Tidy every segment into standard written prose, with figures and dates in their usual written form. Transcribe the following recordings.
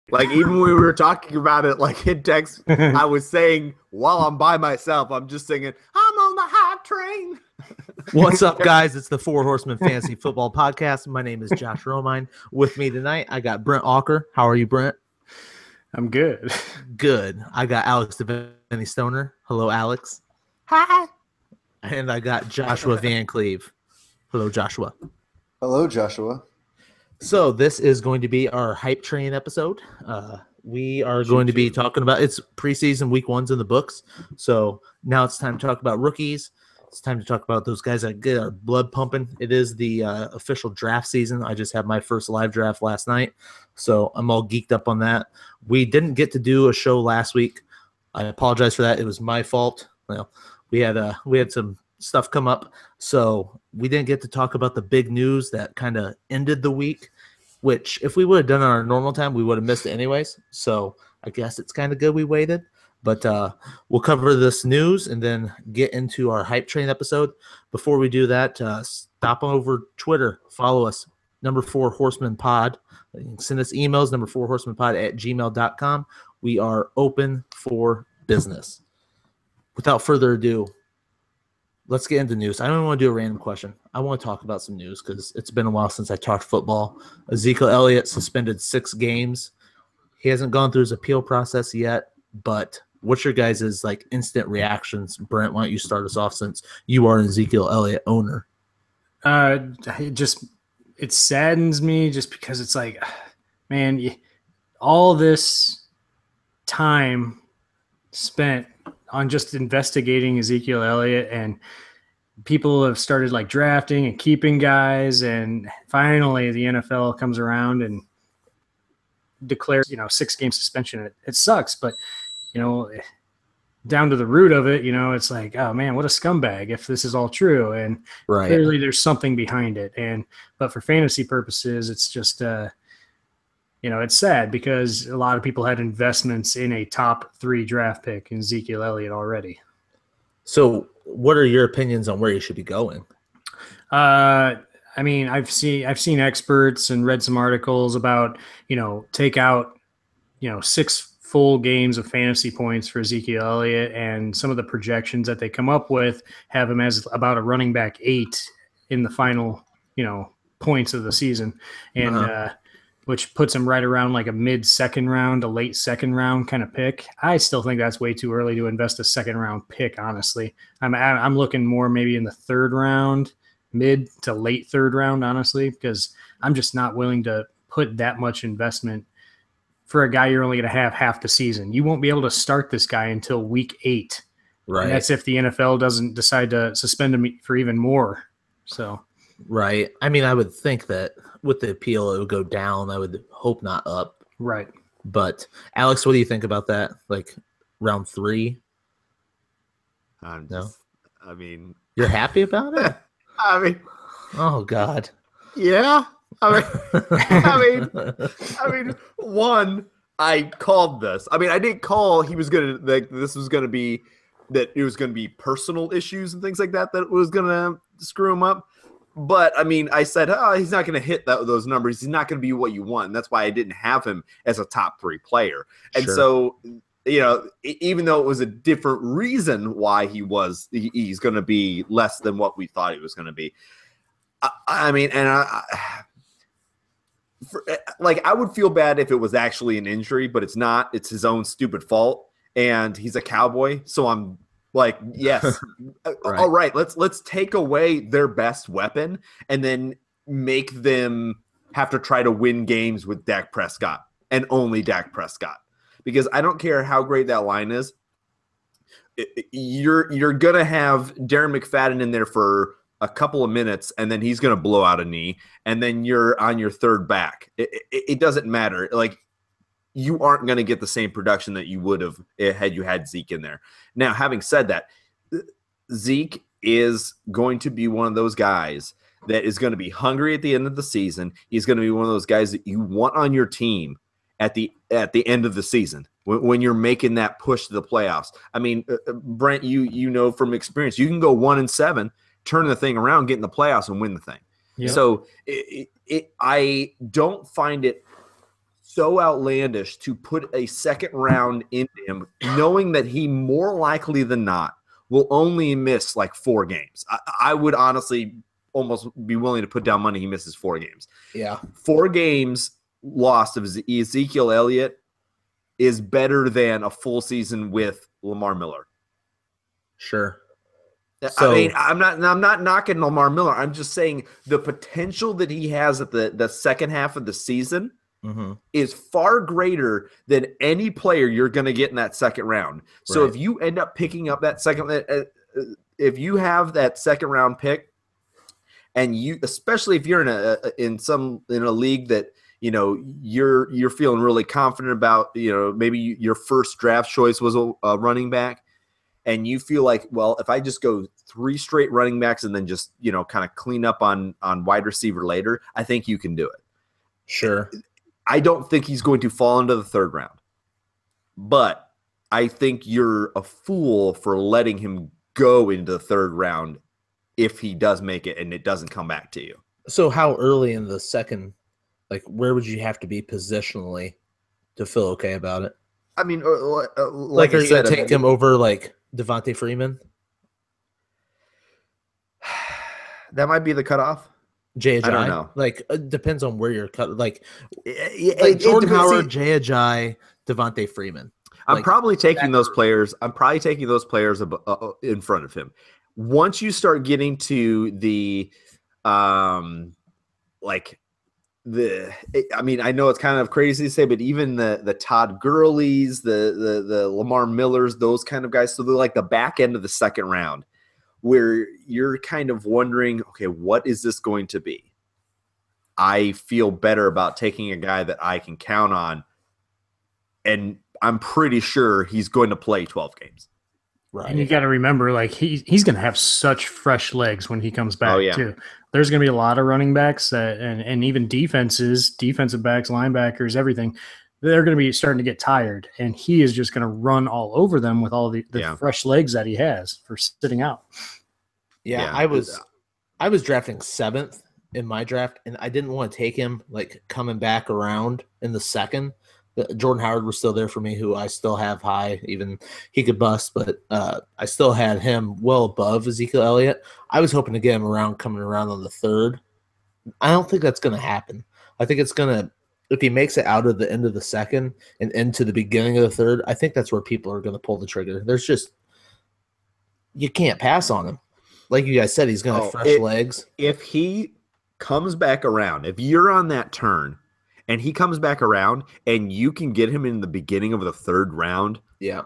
Like, even when we were talking about it, like in text, I was saying while I'm by myself, I'm just singing, I'm on the hype train. What's up, guys? It's the Four Horsemen Fantasy Football Podcast. My name is Josh Romine. With me tonight, I got Brent Walker. How are you, Brent? I'm good. Good. I got Alex Devaney Stoner. Hello, Alex. Hi. And I got Joshua Van Cleve. Hello, Joshua. Hello, Joshua. So this is going to be our hype train episode. We are going to be talking about it's preseason week one's in the books. So now it's time to talk about rookies. It's time to talk about those guys that get our blood pumping. It is the official draft season. I just had my first live draft last night, so I'm all geeked up on that. We didn't get to do a show last week. I apologize for that. It was my fault. Well, we had some stuff come up, so we didn't get to talk about the big news that kind of ended the week, which if we would have done it on our normal time, we would have missed it anyways. So I guess it's kind of good we waited. But we'll cover this news and then get into our hype train episode. Before we do that, stop over Twitter. Follow us, number 4 Horseman Pod. You can send us emails, number 4 Horseman Pod @gmail.com. We are open for business. Without further ado, let's get into news. I don't want to do a random question. I want to talk about some news because it's been a while since I talked football. Ezekiel Elliott suspended 6 games. He hasn't gone through his appeal process yet, but what's your guys' like instant reactions? Brent, why don't you start us off since you are an Ezekiel Elliott owner? It saddens me just because it's like, man, all this time spent on just investigating Ezekiel Elliott, and people have started like drafting and keeping guys, and finally the NFL comes around and declares, 6-game suspension. It sucks, but down to the root of it, it's like, oh man, what a scumbag if this is all true. And Right. Clearly there's something behind it. But for fantasy purposes, it's just, it's sad because a lot of people had investments in a top 3 draft pick in Ezekiel Elliott already. So what are your opinions on where you should be going? I mean, I've seen experts and read some articles about, take out, 6 full games of fantasy points for Ezekiel Elliott, and some of the projections that they come up with have him as about a running back 8 in the final, points of the season, and which puts him right around like a mid-second round, a late second round kind of pick. I still think that's way too early to invest a second round pick, honestly. I'm looking more maybe in the 3rd round, mid to late 3rd round, honestly, because I'm just not willing to put that much investment for a guy you're only going to have half the season. You won't be able to start this guy until week 8. Right. And that's if the NFL doesn't decide to suspend him for even more. So, right. I mean, I would think that with the appeal, it would go down. I would hope not up. Right. But Alex, what do you think about that? Like round 3? You're happy about it? Oh God. Yeah. One, I called this. I didn't call he was gonna this was gonna be that it was gonna be personal issues and things like that was gonna screw him up. But I said, he's not gonna hit those numbers. He's not gonna be what you want. And that's why I didn't have him as a top 3 player. And so, even though it was a different reason why he's gonna be less than what we thought he was gonna be. I would feel bad if it was actually an injury, but it's not. It's his own stupid fault, and he's a Cowboy. So I'm like, yes, Right. All right. Let's take away their best weapon and then make them have to try to win games with Dak Prescott and only Dak Prescott, because I don't care how great that line is. You're gonna have Darren McFadden in there for a couple of minutes, and then he's going to blow out a knee, and then you're on your 3rd back. It doesn't matter. Like, you aren't going to get the same production that you would have had you had Zeke in there. Now, having said that, Zeke is going to be one of those guys that is going to be hungry at the end of the season. He's going to be one of those guys that you want on your team at the end of the season when you're making that push to the playoffs. Brent, you know from experience, you can go 1-7, turn the thing around, get in the playoffs, and win the thing. Yep. So I don't find it so outlandish to put a second round into him, knowing that he more likely than not will only miss like 4 games. I would honestly almost be willing to put down money he misses 4 games. Yeah. 4 games lost of Ezekiel Elliott is better than a full season with Lamar Miller. Sure. So, I mean, I'm not knocking Lamar Miller. I'm just saying the potential that he has at the second half of the season is far greater than any player you're going to get in that second round. So if you end up picking up that if you have that second round pick, and you, especially if you're in a league that you're feeling really confident about, maybe your first draft choice was a running back. And you feel like, well, if I just go 3 straight running backs and then just, kind of clean up on wide receiver later, I think you can do it. Sure. I don't think he's going to fall into the 3rd round. But I think you're a fool for letting him go into the 3rd round if he does make it and it doesn't come back to you. So how early in the second, like where would you have to be positionally to feel okay about it? I mean, like are you going to take him over like Devontae Freeman? That might be the cutoff. Jay Ajayi? I don't know. Like, it depends on where you're cut. Like Jordan Howard, Jay Ajayi, Devontae Freeman. I'm probably taking those players. I'm probably taking those players in front of him. Once you start getting to the, I mean, I know it's kind of crazy to say, but even the Todd Gurley's, the Lamar Millers, those kind of guys. So they're like the back end of the second round where you're kind of wondering, okay, what is this going to be? I feel better about taking a guy that I can count on. And I'm pretty sure he's going to play 12 games. Right. And you got to remember, like he's going to have such fresh legs when he comes back too. There's going to be a lot of running backs and even defensive backs, linebackers, everything. They're going to be starting to get tired, and he is just going to run all over them with all the fresh legs that he has for sitting out. Yeah, I was drafting 7th in my draft, and I didn't want to take him like coming back around in the second. Jordan Howard was still there for me, who I still have high. Even he could bust, but I still had him well above Ezekiel Elliott. I was hoping to get him coming around on the 3rd. I don't think that's going to happen. I think it's going to, if he makes it out of the end of the second and into the beginning of the 3rd, I think that's where people are going to pull the trigger. You can't pass on him. Like you guys said, he's going to have fresh legs. If he comes back around, if you're on that turn, and he comes back around and you can get him in the beginning of the 3rd round. Yeah.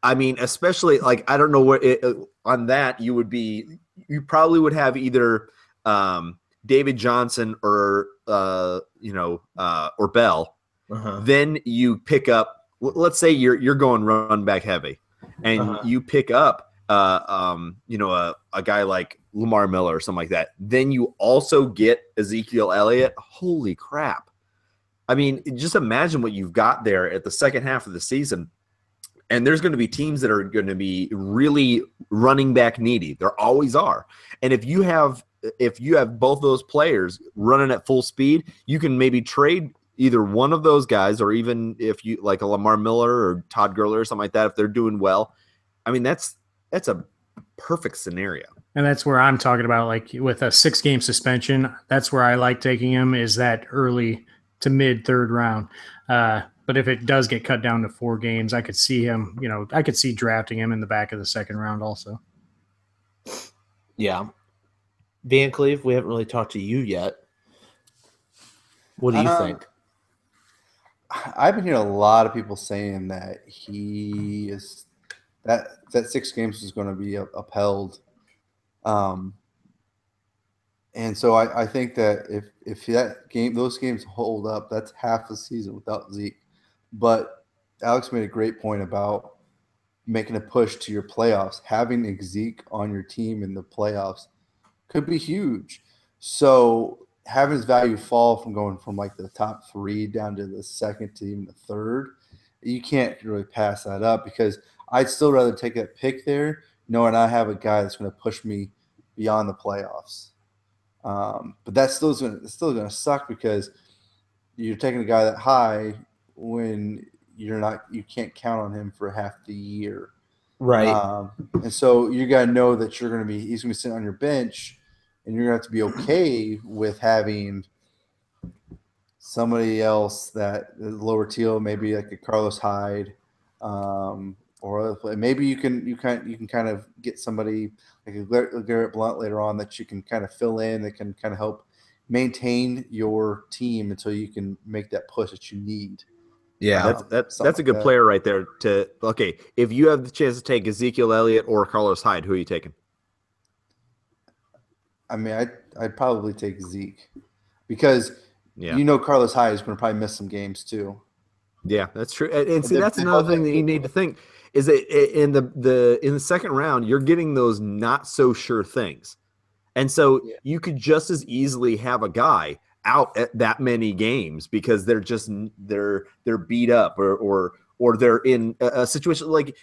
I mean, especially like, I don't know what on that you probably would have either David Johnson or Bell. Then you pick up, let's say you're going run back heavy and you pick up, a guy like Lamar Miller or something like that. Then you also get Ezekiel Elliott. Holy crap. I mean, just imagine what you've got there at the second half of the season. And there's going to be teams that are going to be really running back needy. There always are. And if you have both those players running at full speed, you can maybe trade either one of those guys, or even if you like a Lamar Miller or Todd Gurley or something like that, if they're doing well. I mean, that's a perfect scenario. And that's where I'm talking about, like with a 6-game suspension, that's where I like taking him, is that early to mid 3rd round. But if it does get cut down to 4 games, I could see him, I could see drafting him in the back of the 2nd round also. Yeah. Van Cleve, we haven't really talked to you yet. What do you think? I've been hearing a lot of people saying that he is that 6 games is going to be upheld. And so I think that if those games hold up, that's half the season without Zeke. But Alex made a great point about making a push to your playoffs. Having Zeke on your team in the playoffs could be huge. So having his value fall from going from like the top 3 down to the 2nd to even the 3rd, you can't really pass that up, because I'd still rather take that pick there knowing I have a guy that's going to push me beyond the playoffs. But that's still going to suck, because you're taking a guy that high when you can't count on him for half the year. Right. And so you got to know that he's going to be sitting on your bench, and you're going to have to be okay with having somebody else that lower tier, maybe like a Carlos Hyde, or maybe you can kind of get somebody like a Garrett Blunt later on that you can kind of fill in that can kind of help maintain your team until you can make that push that you need. Yeah, that's a good player right there. If you have the chance to take Ezekiel Elliott or Carlos Hyde, who are you taking? I mean, I'd probably take Zeke because Yeah. Carlos Hyde is going to probably miss some games too. Yeah, that's true. And see, that's another thing that you need to think is that in the second round, you're getting those not so sure things, and so you could just as easily have a guy out at that many games because they're beat up or they're in a situation like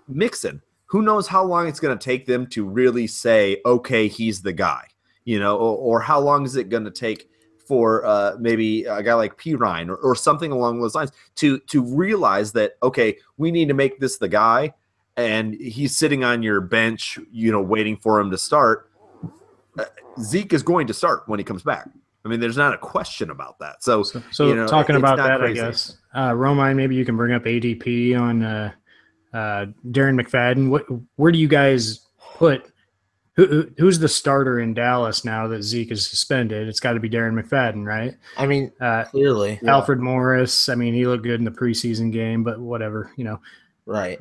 Mixon. Who knows how long it's going to take them to really say, okay, he's the guy, or how long is it going to take for maybe a guy like P. Ryan or something along those lines to realize that, okay, we need to make this the guy, and he's sitting on your bench, waiting for him to start. Zeke is going to start when he comes back. I mean, there's not a question about that. So talking about that, crazy. I guess, Romine, maybe you can bring up ADP on Darren McFadden. Where do you guys put who's the starter in Dallas now that Zeke is suspended? It's got to be Darren McFadden, right? I mean, clearly. Alfred Morris, I mean, he looked good in the preseason game, but whatever, Right.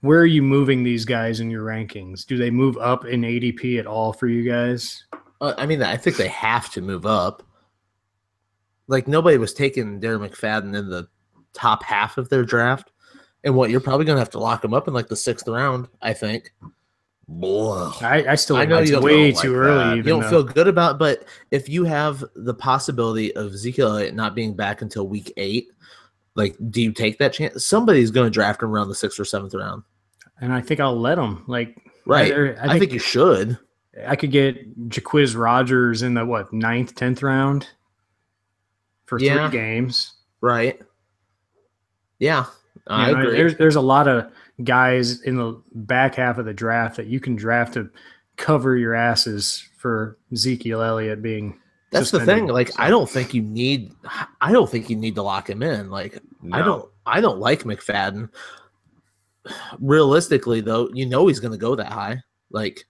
Where are you moving these guys in your rankings? Do they move up in ADP at all for you guys? I mean, I think they have to move up. Like, nobody was taking Darren McFadden in the top half of their draft. And you're probably going to have to lock him up in like the 6th round, I think. I still know it's way too early. You don't feel good about it, but if you have the possibility of Ezekiel Elliott not being back until week 8, like, do you take that chance? Somebody's going to draft him around the 6th or 7th round. And I think I'll let him. Like, right. I think you should. I could get Jaquiz Rogers in the 9th, 10th round for 3 games. Right. Yeah. I agree. There's a lot of guys in the back half of the draft that you can draft to cover your asses for Ezekiel Elliott being That's suspended. the thing. Like, I don't think you need to lock him in. Like, no. I don't like McFadden. Realistically, though, he's going to go that high. Like,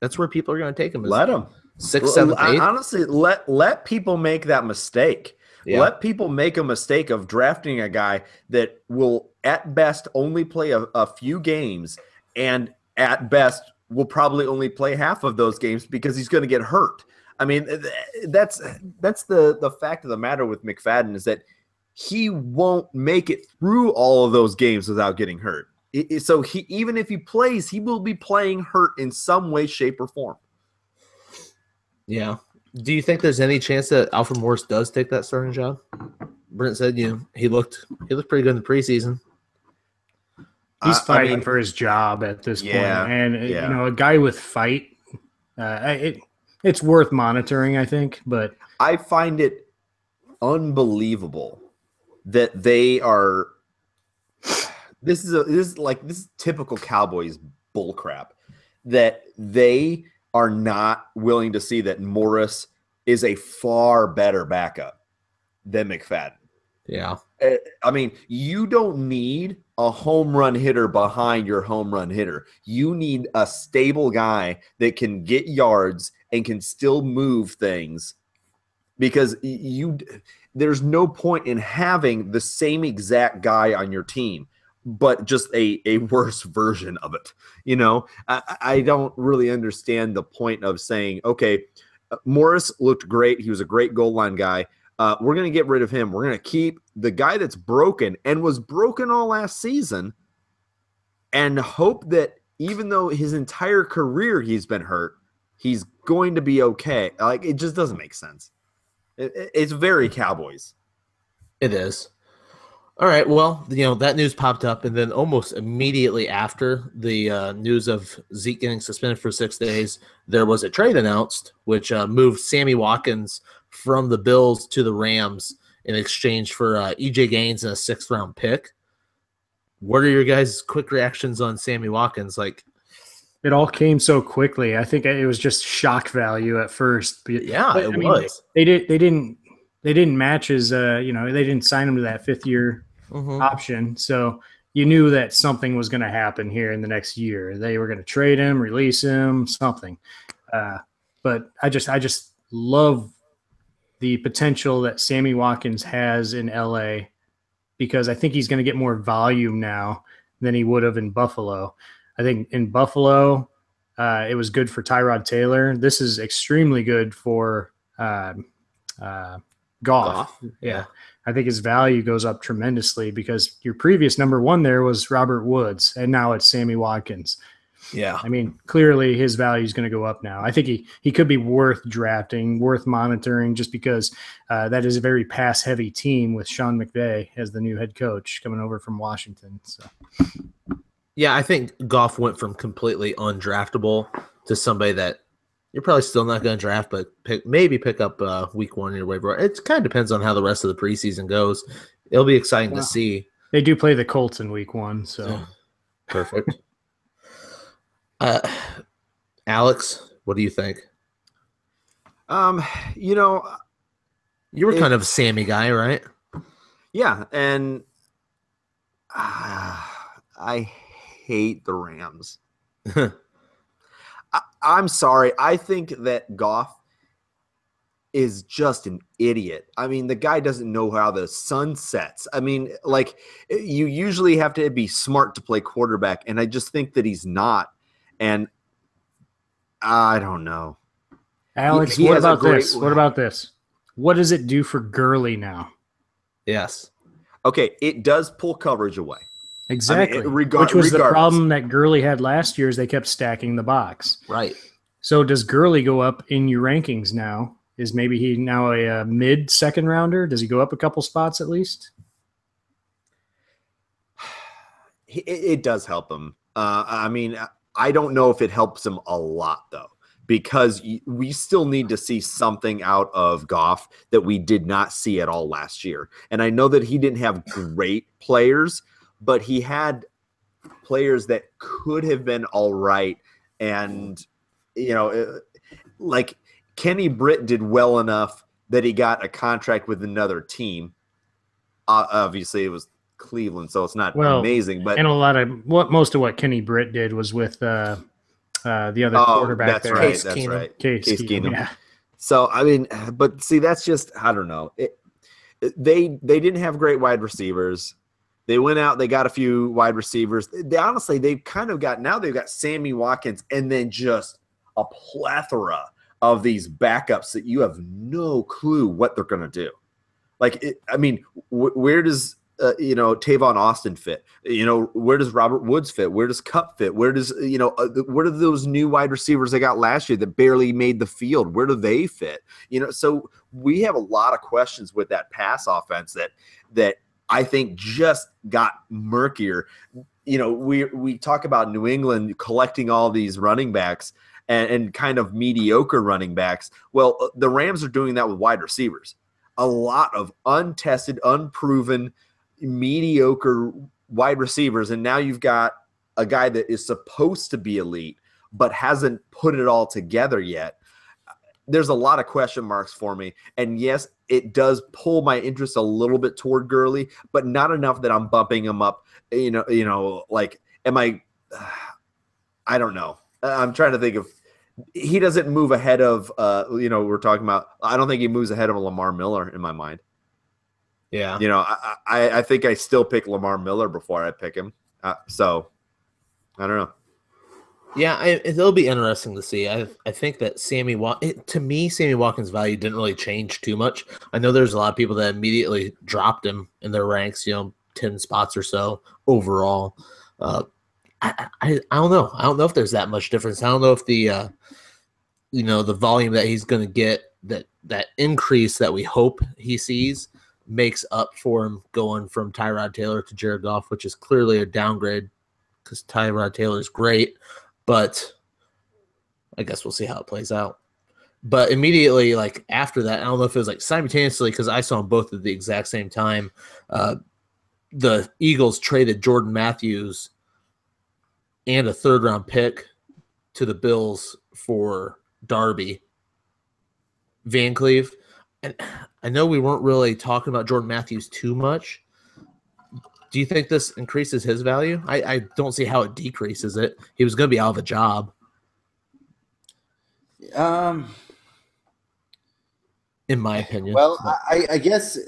that's where people are going to take him. Let him 6th, 7th, 8th. Honestly, let people make that mistake. Yeah. Let people make a mistake of drafting a guy that will, at best, only play a few games, and at best will probably only play half of those games because he's going to get hurt. I mean, that's the fact of the matter with McFadden is that he won't make it through all of those games without getting hurt. So even if he plays, he will be playing hurt in some way, shape, or form. Yeah. Do you think there's any chance that Alfred Morris does take that starting job? Brent said, he looked pretty good in the preseason. He's fighting for his job at this point. And a guy with fight, it's worth monitoring, I think. But I find it unbelievable that they are. This is typical Cowboys bullcrap that they are not willing to see that Morris is a far better backup than McFadden. Yeah. I mean, you don't need a home run hitter behind your home run hitter. You need a stable guy that can get yards and can still move things, because there's no point in having the same exact guy on your team, but just a worse version of it. I don't really understand the point of saying, okay, Morris looked great. He was a great goal line guy. We're going to get rid of him. We're going to keep the guy that's broken and was broken all last season and hope that even though his entire career he's been hurt, he's going to be okay. Like, it just doesn't make sense. It's very Cowboys. It is. All right, well, that news popped up, and then almost immediately after the news of Zeke getting suspended for 6 days, there was a trade announced, which moved Sammy Watkins from the Bills to the Rams in exchange for EJ Gaines and a 6th-round pick. What are your guys' quick reactions on Sammy Watkins? Like, it all came so quickly. I think it was just shock value at first. Yeah, it was. They didn't match his. They didn't sign him to that 5th-year option. So you knew that something was going to happen here in the next year. They were going to trade him, release him, something. But I just love the potential that Sammy Watkins has in LA, because I think he's going to get more volume now than he would have in Buffalo. I think in Buffalo, it was good for Tyrod Taylor. This is extremely good for Goff. Yeah. I think his value goes up tremendously because your previous number 1 there was Robert Woods, and now it's Sammy Watkins. Yeah. I mean, clearly his value is going to go up now. I think he could be worth drafting, worth monitoring, just because that is a very pass-heavy team with Sean McVay as the new head coach coming over from Washington. So, yeah, I think Goff went from completely undraftable to somebody that you're probably still not going to draft, but maybe pick up week 1 in your waiver. It kind of depends on how the rest of the preseason goes. It'll be exciting to see. They do play the Colts in week 1, so perfect. Alex, what do you think? You were kind of a Sammy guy, right? Yeah, and I hate the Rams. I'm sorry. I think that Goff is just an idiot. I mean, the guy doesn't know how the sun sets. I mean, like, you usually have to be smart to play quarterback, and I just think that he's not. And I don't know. Alex, what about this? What about this? What does it do for Gurley now? Yes. Okay, it does pull coverage away. Exactly. I mean, which was the problem that Gurley had last year, is they kept stacking the box. Right. So does Gurley go up in your rankings now? Is maybe he now a mid-second rounder? Does he go up a couple spots at least? It does help him. I mean, I don't know if it helps him a lot, though, because we still need to see something out of Goff that we did not see at all last year. And I know that he didn't have great players, but he had players that could have been all right. And, like Kenny Britt did well enough that he got a contract with another team. Obviously, it was Cleveland, so it's not amazing. But and most of what Kenny Britt did was with the other quarterback. That's right. That's right. Case Keenum. Yeah. So I mean, but see, that's just, I don't know. They didn't have great wide receivers. They went out, they got a few wide receivers. They've kind of they've got Sammy Watkins and then just a plethora of these backups that you have no clue what they're going to do. Like, where does Tavon Austin fit? Where does Robert Woods fit? Where does Kupp fit? Where does, what are those new wide receivers they got last year that barely made the field? Where do they fit? So we have a lot of questions with that pass offense that I think just got murkier. We talk about New England collecting all these running backs and kind of mediocre running backs. Well, the Rams are doing that with wide receivers. A lot of untested, unproven, mediocre wide receivers, and now you've got a guy that is supposed to be elite but hasn't put it all together yet. There's a lot of question marks for me, and yes, it does pull my interest a little bit toward Gurley, but not enough that I'm bumping him up. Like, am I? I don't know. I'm trying to think of. He doesn't move ahead of. We're talking about. I don't think he moves ahead of Lamar Miller in my mind. Yeah. I think I still pick Lamar Miller before I pick him. So I don't know. Yeah, it'll be interesting to see. I think that Sammy Watkins' value didn't really change too much. I know there's a lot of people that immediately dropped him in their ranks, 10 spots or so overall. I don't know. I don't know if there's that much difference. I don't know if the the volume that he's going to get, that increase that we hope he sees, makes up for him going from Tyrod Taylor to Jared Goff, which is clearly a downgrade because Tyrod Taylor is great, but I guess we'll see how it plays out. But immediately, like after that, I don't know if it was like simultaneously because I saw them both at the exact same time. The Eagles traded Jordan Matthews and a third-round pick to the Bills for Darby Van Cleve. And I know we weren't really talking about Jordan Matthews too much. Do you think this increases his value? I don't see how it decreases it. He was going to be out of a job. In my opinion. Well, I guess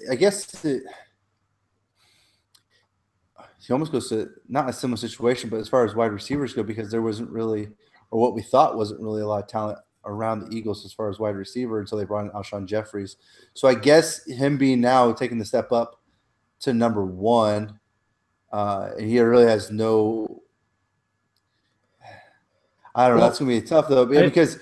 he almost goes to not a similar situation, but as far as wide receivers go, because there wasn't really, or what we thought wasn't really a lot of talent around the Eagles as far as wide receiver until they brought in Alshon Jeffries. So I guess him being now taking the step up to number one, and he really has no. I don't know. That's going to be tough though, because.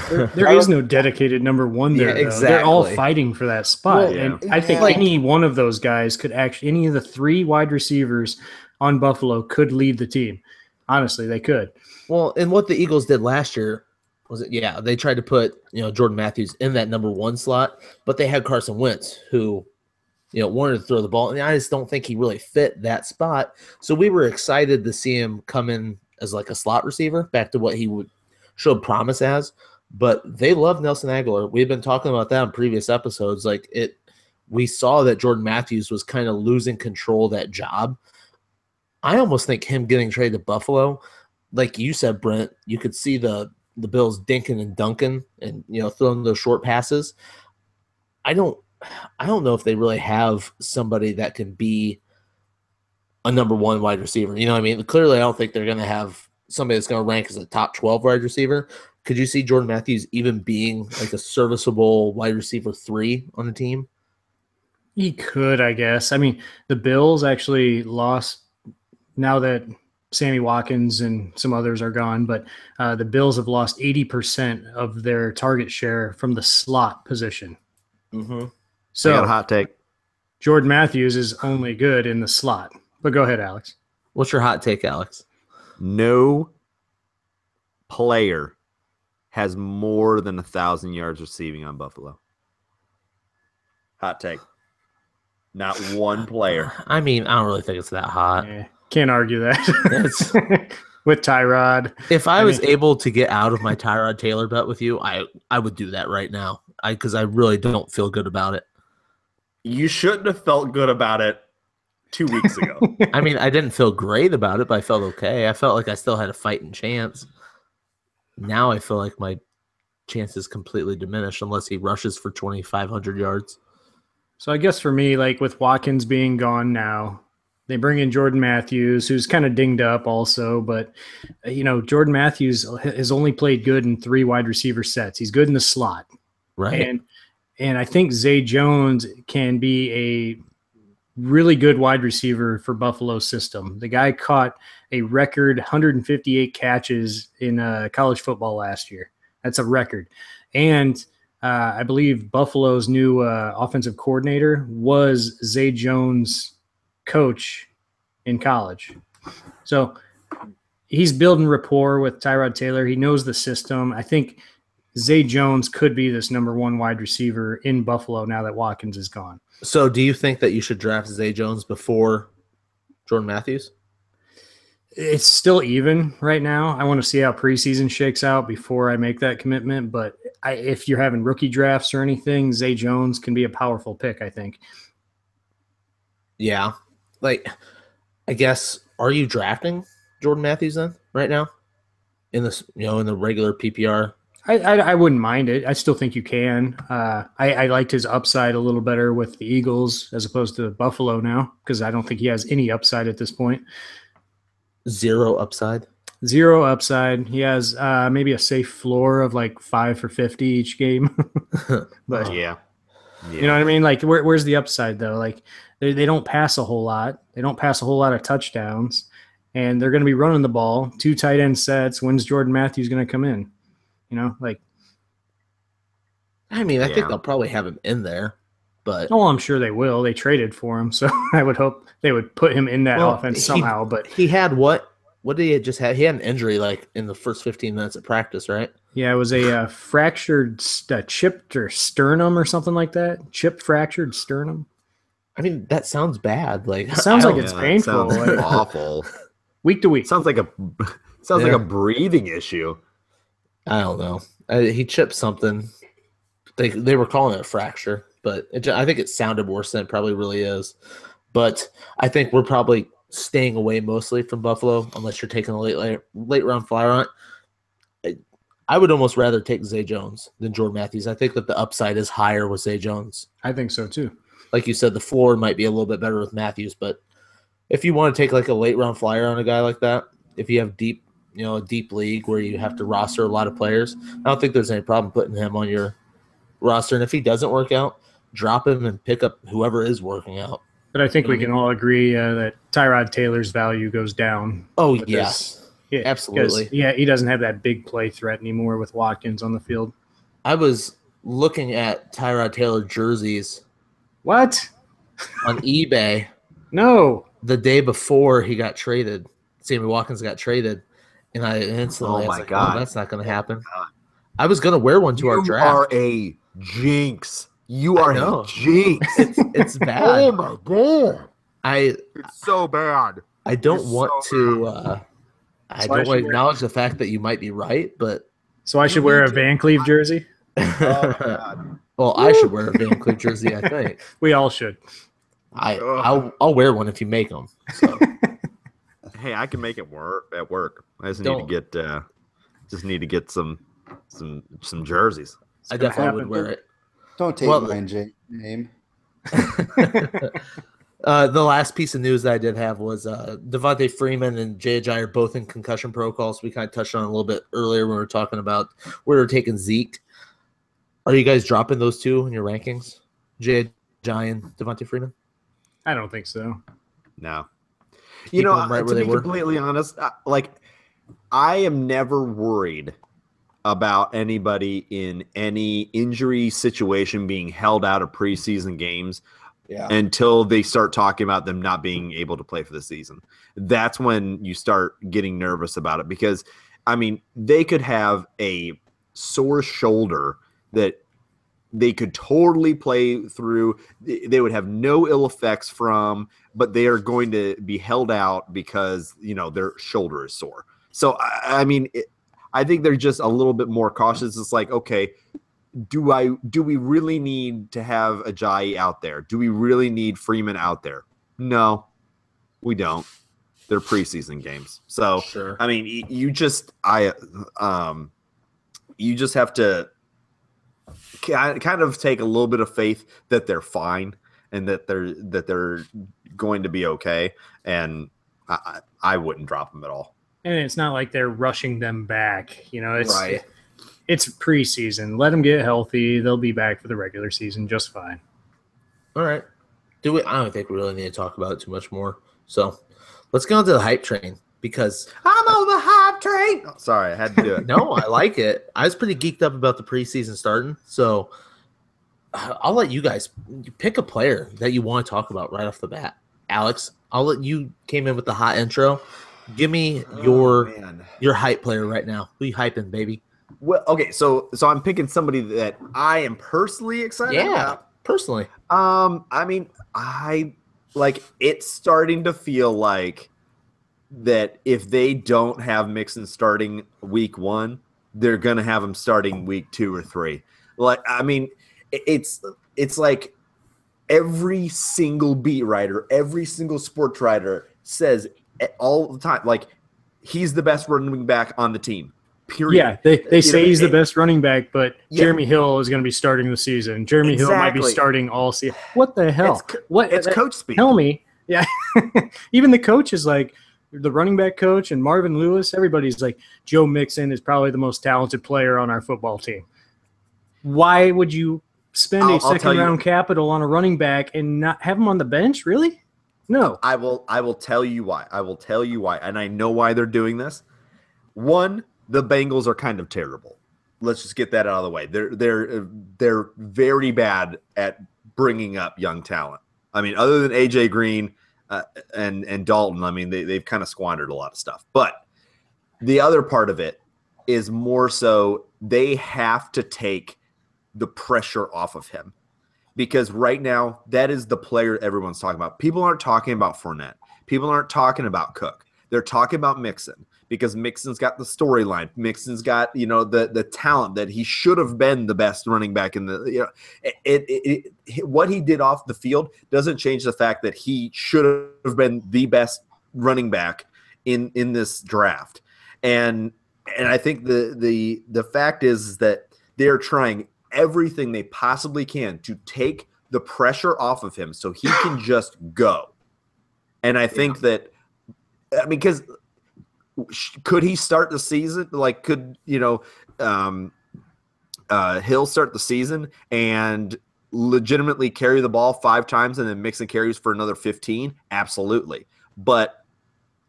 There is no dedicated number one there. Exactly. They're all fighting for that spot. Well, and I think any one of those guys could actually, any of the three wide receivers on Buffalo could lead the team. Honestly, they could. Well, and what the Eagles did last year was they tried to put, Jordan Matthews in that number one slot, but they had Carson Wentz who, wanted to throw the ball. And I just don't think he really fit that spot. So we were excited to see him come in as like a slot receiver, back to what he would showed promise as. But they love Nelson Aguilar. We've been talking about that in previous episodes. We saw that Jordan Matthews was kind of losing control of that job. I almost think him getting traded to Buffalo, like you said, Brent, you could see the Bills dinking and dunking and throwing those short passes. I don't know if they really have somebody that can be a number one wide receiver. You know what I mean? Clearly, I don't think they're going to have somebody that's going to rank as a top 12 wide receiver. Could you see Jordan Matthews even being like a serviceable wide receiver 3 on the team? He could, I guess. I mean, the Bills actually lost now that Sammy Watkins and some others are gone, but the Bills have lost 80% of their target share from the slot position. Mm-hmm. So I got a hot take. Jordan Matthews is only good in the slot. But go ahead, Alex. What's your hot take, Alex? No player has more than 1,000 yards receiving on Buffalo. Hot take. Not one player. I mean, I don't really think it's that hot. Yeah, can't argue that. With Tyrod. If I was able to get out of my Tyrod Taylor bet with you, I would do that right now. Because I really don't feel good about it. You shouldn't have felt good about it 2 weeks ago. I mean, I didn't feel great about it, but I felt okay. I felt like I still had a fighting chance. Now I feel like my chances completely diminished unless he rushes for 2,500 yards. So I guess for me, like with Watkins being gone now, they bring in Jordan Matthews, who's kind of dinged up also. But, Jordan Matthews has only played good in 3 wide receiver sets. He's good in the slot. Right. And I think Zay Jones can be a really good wide receiver for Buffalo's system. The guy caught a record 158 catches in college football last year. That's a record. And I believe Buffalo's new offensive coordinator was Zay Jones' coach in college. So he's building rapport with Tyrod Taylor. He knows the system. I think Zay Jones could be this number one wide receiver in Buffalo now that Watkins is gone. So do you think that you should draft Zay Jones before Jordan Matthews? It's still even right now. I want to see how preseason shakes out before I make that commitment. But if you're having rookie drafts or anything, Zay Jones can be a powerful pick, I think. Yeah. I guess, are you drafting Jordan Matthews then right now in this, in the regular PPR? I wouldn't mind it. I still think you can. I liked his upside a little better with the Eagles as opposed to Buffalo now because I don't think he has any upside at this point. Zero upside? Zero upside. He has maybe a safe floor of like 5 for 50 each game. But Yeah. You know what I mean? Like, where's the upside though? Like, they don't pass a whole lot. They don't pass a whole lot of touchdowns, and they're going to be running the ball. 2 tight end sets. When's Jordan Matthews going to come in? I mean, I think they'll probably have him in there, but I'm sure they will. They traded for him, so I would hope they would put him in that offense somehow. But he had what what did he just have? He had an injury like in the first 15 minutes of practice, right? Yeah, it was a fractured, chipped or sternum or something like that. Chipped, fractured sternum. I mean, that sounds bad. Like, It sounds I like don't- it's It painful. sounds Like, awful. week to week. Sounds like a breathing issue. I don't know. He chipped something. They were calling it a fracture, but I think it sounded worse than it probably really is. But I think we're probably staying away mostly from Buffalo unless you're taking a late round flyer on it. I would almost rather take Zay Jones than Jordan Matthews. I think that the upside is higher with Zay Jones. I think so too. Like you said, the floor might be a little bit better with Matthews, but if you want to take like a late round flyer on a guy like that, if you have a deep league where you have to roster a lot of players, I don't think there's any problem putting him on your roster. And if he doesn't work out, drop him and pick up whoever is working out. But I think we can all agree that Tyrod Taylor's value goes down. Oh, with yes. this. Yeah, Absolutely. because, yeah, he doesn't have that big play threat anymore with Watkins on the field. I was looking at Tyrod Taylor jerseys What? on eBay No. the day before he got traded. Sammy Watkins got traded, and I instantly Oh was my like, God. "Oh, that's not going to happen." God. I was going to wear one to our You draft. are a jinx. You are know. a jinx. It's bad. Oh my god. I It's so bad. don't It's want so to. I So don't I want should to wear- acknowledge the fact that you might be right, but So I should wear a Van Cleef jersey? Oh my god. well, I should wear a Van Cleef jersey. I think We all should. I'll wear one if you make them. So. Hey, I can make it work at work. I just Don't. need to get some jerseys. I gonna definitely would happen. wear it. Don't take Well- my name. The last piece of news that I did have was Devontae Freeman and Jay Ajayi are both in concussion protocols. We kind of touched on it a little bit earlier when we were talking about where we're taking Zeke. Are you guys dropping those two in your rankings? Jay Ajayi and Devontae Freeman? I don't think so. No. Keeping them right to where they be were? completely honest, I am never worried about anybody in any injury situation being held out of preseason games Yeah. until they start talking about them not being able to play for the season. That's when you start getting nervous about it because, I mean, they could have a sore shoulder that they could totally play through. They would have no ill effects from, but they are going to be held out because, their shoulder is sore. So, I mean, I think they're just a little bit more cautious. It's like, okay, do we really need to have Ajayi out there? Do we really need Freeman out there? No, we don't. They're preseason games. So, Sure. I mean, you just have to kind of take a little bit of faith that they're fine and that they're going to be okay. And I wouldn't drop them at all. And it's not like they're rushing them back. It's Right. it's preseason. Let them get healthy. They'll be back for the regular season just fine. All right. I don't think we really need to talk about it too much more. So let's go on to the hype train because I'm on the hype train. Oh, sorry, I had to do it. no, I like it. I was pretty geeked up about the preseason starting. So I'll let you guys pick a player that you want to talk about right off the bat. Alex, I'll let you came in with the hot intro. Give me your hype player right now. Who you hyping, baby? Well, okay, so I'm picking somebody that I am personally excited about. Personally. I mean, it's starting to feel like that if they don't have Mixon starting week 1, they're gonna have him starting week 2 or 3. Like, I mean, it's like every single beat writer, every single sports writer says all the time, like, he's the best running back on the team. Period. Yeah, they say he's the best running back, but Jeremy Hill is going to be starting the season. Jeremy Hill might be starting all season. What the hell? It's coach speak. Tell me. Yeah. Even the coach is like, the running back coach and Marvin Lewis, everybody's like, Joe Mixon is probably the most talented player on our football team. Why would you spend a second-round capital on a running back and not have him on the bench? Really? No. I will tell you why. And I know why they're doing this. One, the Bengals are kind of terrible. Let's just get that out of the way. They're very bad at bringing up young talent. I mean, other than AJ Green, and Dalton. I mean, they've kind of squandered a lot of stuff. But the other part of it is more so they have to take the pressure off of him, because right now that is the player everyone's talking about. People aren't talking about Fournette. People aren't talking about Cook. They're talking about Mixon, because Mixon's got the storyline. Mixon's got, the talent that he should have been the best running back in the, what he did off the field doesn't change the fact that he should have been the best running back in this draft. And I think the fact is that they're trying everything they possibly can to take the pressure off of him so he can just go. And I think that, because could he start the season? Like, could, Hill start the season and legitimately carry the ball 5 times and then Mixon carries for another 15? Absolutely. But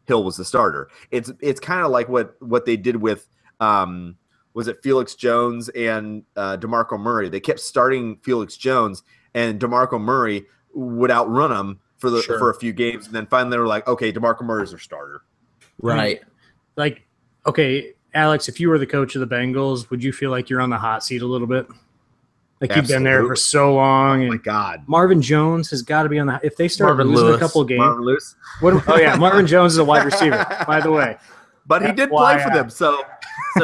Hill was the starter. It's kind of like what they did with, was it Felix Jones and DeMarco Murray? They kept starting Felix Jones, and DeMarco Murray would outrun him for a few games, and then finally they were like, okay, DeMarco Murray's their starter. Right. Like, okay, Alex, if you were the coach of the Bengals, would you feel like you're on the hot seat a little bit? Like, you've been there for so long. Oh my God. Marvin Jones has got to be on the – if they start Marvin losing Lewis. a couple games – Marvin Lewis. Marvin Jones is a wide receiver, by the way. But he did play for them, so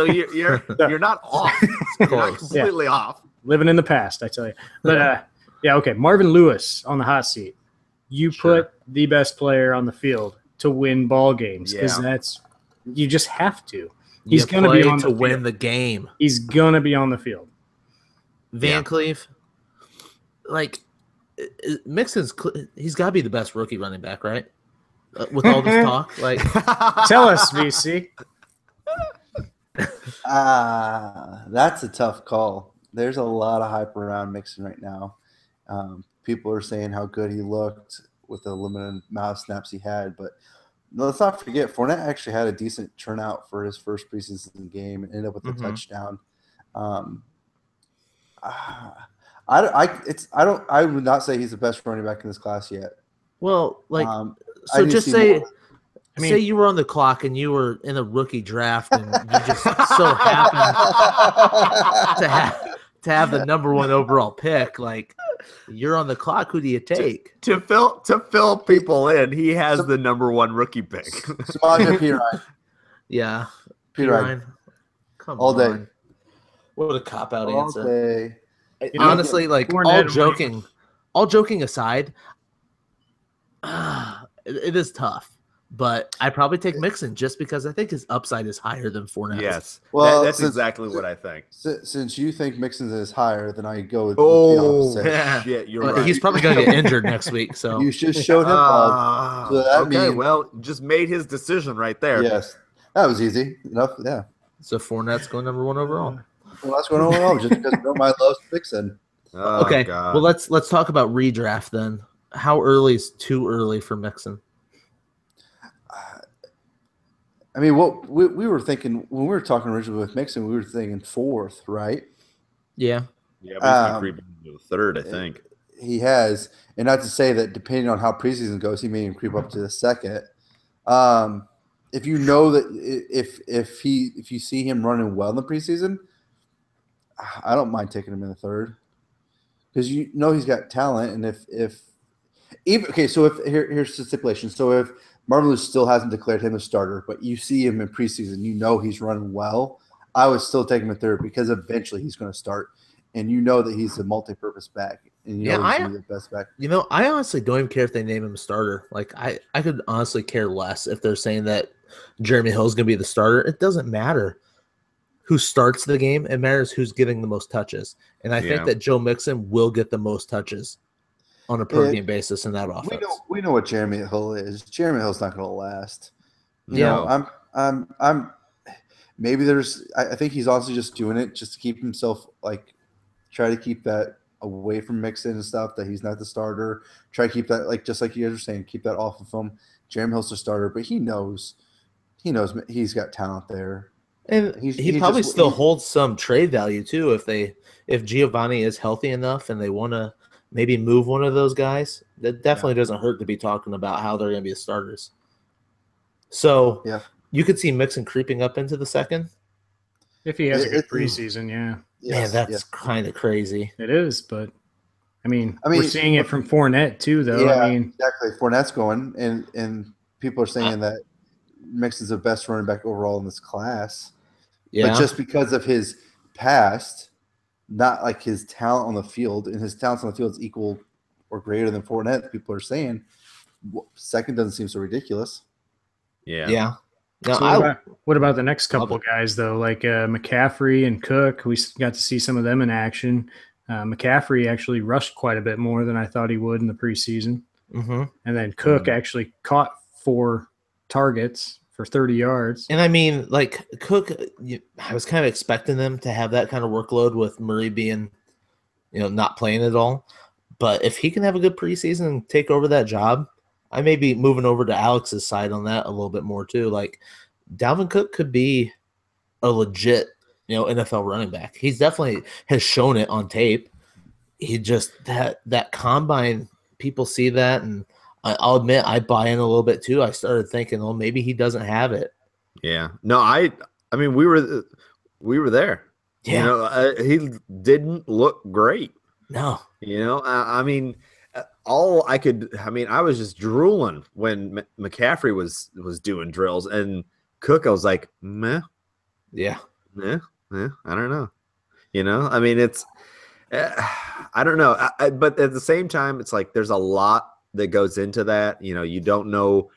you're not off. You're not completely off. Living in the past, I tell you. But, okay, Marvin Lewis on the hot seat. You put the best player on the field to win ball games, because you just have to. He's going to be on to win the game. He's going to be on the field. Van Cleef, like, Mixon's, he's got to be the best rookie running back, right? With all this talk, like, tell us, VC. That's a tough call. There's a lot of hype around Mixon right now. People are saying how good he looked with the limited amount of snaps he had, but let's not forget Fournette actually had a decent turnout for his first preseason game and ended up with a touchdown. I would not say he's the best running back in this class yet. Well, like, so just say you were on the clock and you were in a rookie draft and you just so happened to have the number 1 overall pick. Like, you're on the clock. Who do you take? To fill people in, he has the number 1 rookie pick. Samaje Perine. Yeah. Perine. Come all day. on. What a cop-out all answer. Day. Honestly, like, all joking aside, it is tough. But I probably take Mixon just because I think his upside is higher than Fournette. Yes. Well, that's exactly what I think. Since you think Mixon is higher, then I go with the opposite. Yeah. Shit, you're But right. he's probably going to get injured next week. So You just showed him love. So that means, well, just made his decision right there. yes, that was easy enough. Yeah. So Fournette's going number 1 overall. Well, that's going on just because my love's Mixon. Oh, Okay. God. Well, let's talk about redraft then. How early is too early for Mixon? I mean, what we were thinking when we were talking originally with Mixon, we were thinking 4th, right? Yeah. Yeah, but he's going to creep into the 3rd, I think. He has, and not to say that depending on how preseason goes, he may even creep up to the 2nd. If you know that if you see him running well in the preseason, I don't mind taking him in the 3rd because you know he's got talent, and here's the stipulation. So if Marvin Lewis still hasn't declared him a starter, but you see him in preseason, you know he's running well, I would still take him in 3rd because eventually he's going to start, and you know that he's a multi-purpose back, and you know he's going to be the best back. You know, I honestly don't even care if they name him a starter. Like, I could honestly care less if they're saying that Jeremy Hill's going to be the starter. It doesn't matter who starts the game. It matters who's getting the most touches. And I think that Joe Mixon will get the most touches on a per game basis in that offense. We know what Jeremy Hill is. Jeremy Hill's not going to last. You know, I'm maybe I think he's also just doing it just to keep himself, like, try to keep that away from Mixon and stuff, that he's not the starter. Try to keep that, like, just like you guys were saying, keep that off of him. Jeremy Hill's the starter, but he knows he's got talent there. And he probably still holds some trade value too if Giovanni is healthy enough and they want to maybe move one of those guys, that definitely doesn't hurt to be talking about how they're going to be the starters. So you could see Mixon creeping up into the second. If he has a good preseason, Man, that's kind of crazy. It is, but I mean, we're seeing it from Fournette too, though. Yeah, I mean, exactly. Fournette's going, and people are saying that Mixon's the best running back overall in this class. Yeah. But just because of his past, not like his talent on the field, and his talent on the field is equal or greater than Fournette, people are saying second doesn't seem so ridiculous. Yeah. No, so what about the next couple of guys, though, like McCaffrey and Cook? We got to see some of them in action. McCaffrey actually rushed quite a bit more than I thought he would in the preseason. Mm-hmm. And then Cook actually caught 4 targets for 30 yards. And I mean, like Cook, I was kind of expecting them to have that kind of workload with Murray being, not playing at all. But if he can have a good preseason and take over that job, I may be moving over to Alex's side on that a little bit more too. Like Dalvin Cook could be a legit, NFL running back. He's definitely has shown it on tape. He just that combine, people see that, and I'll admit I buy in a little bit too. I started thinking, well, maybe he doesn't have it. Yeah. No, I mean, we were there. Yeah. He didn't look great. No. I mean, I was just drooling when McCaffrey was doing drills, and Cook, I was like, meh. Yeah. I don't know. I mean, it's, I don't know. But at the same time, it's like there's a lot that goes into that. You don't know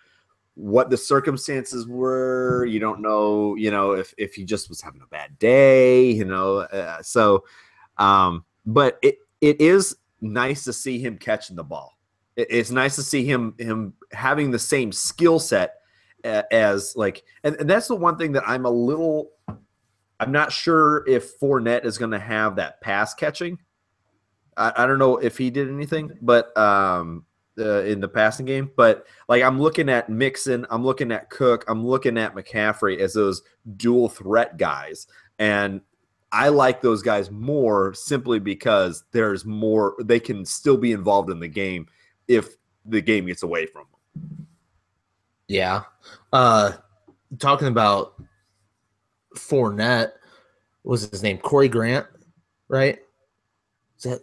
what the circumstances were. You don't know, if he just was having a bad day, but it is nice to see him catching the ball. It's nice to see him having the same skill set as like, and that's the one thing that I'm not sure if Fournette is going to have that pass catching. I don't know if he did anything, but in the passing game, but like I'm looking at Mixon, I'm looking at Cook, I'm looking at McCaffrey as those dual threat guys, and I like those guys more simply because there's more. They can still be involved in the game if the game gets away from them. Yeah. Talking about Fournette, was his name Corey Grant, right? Is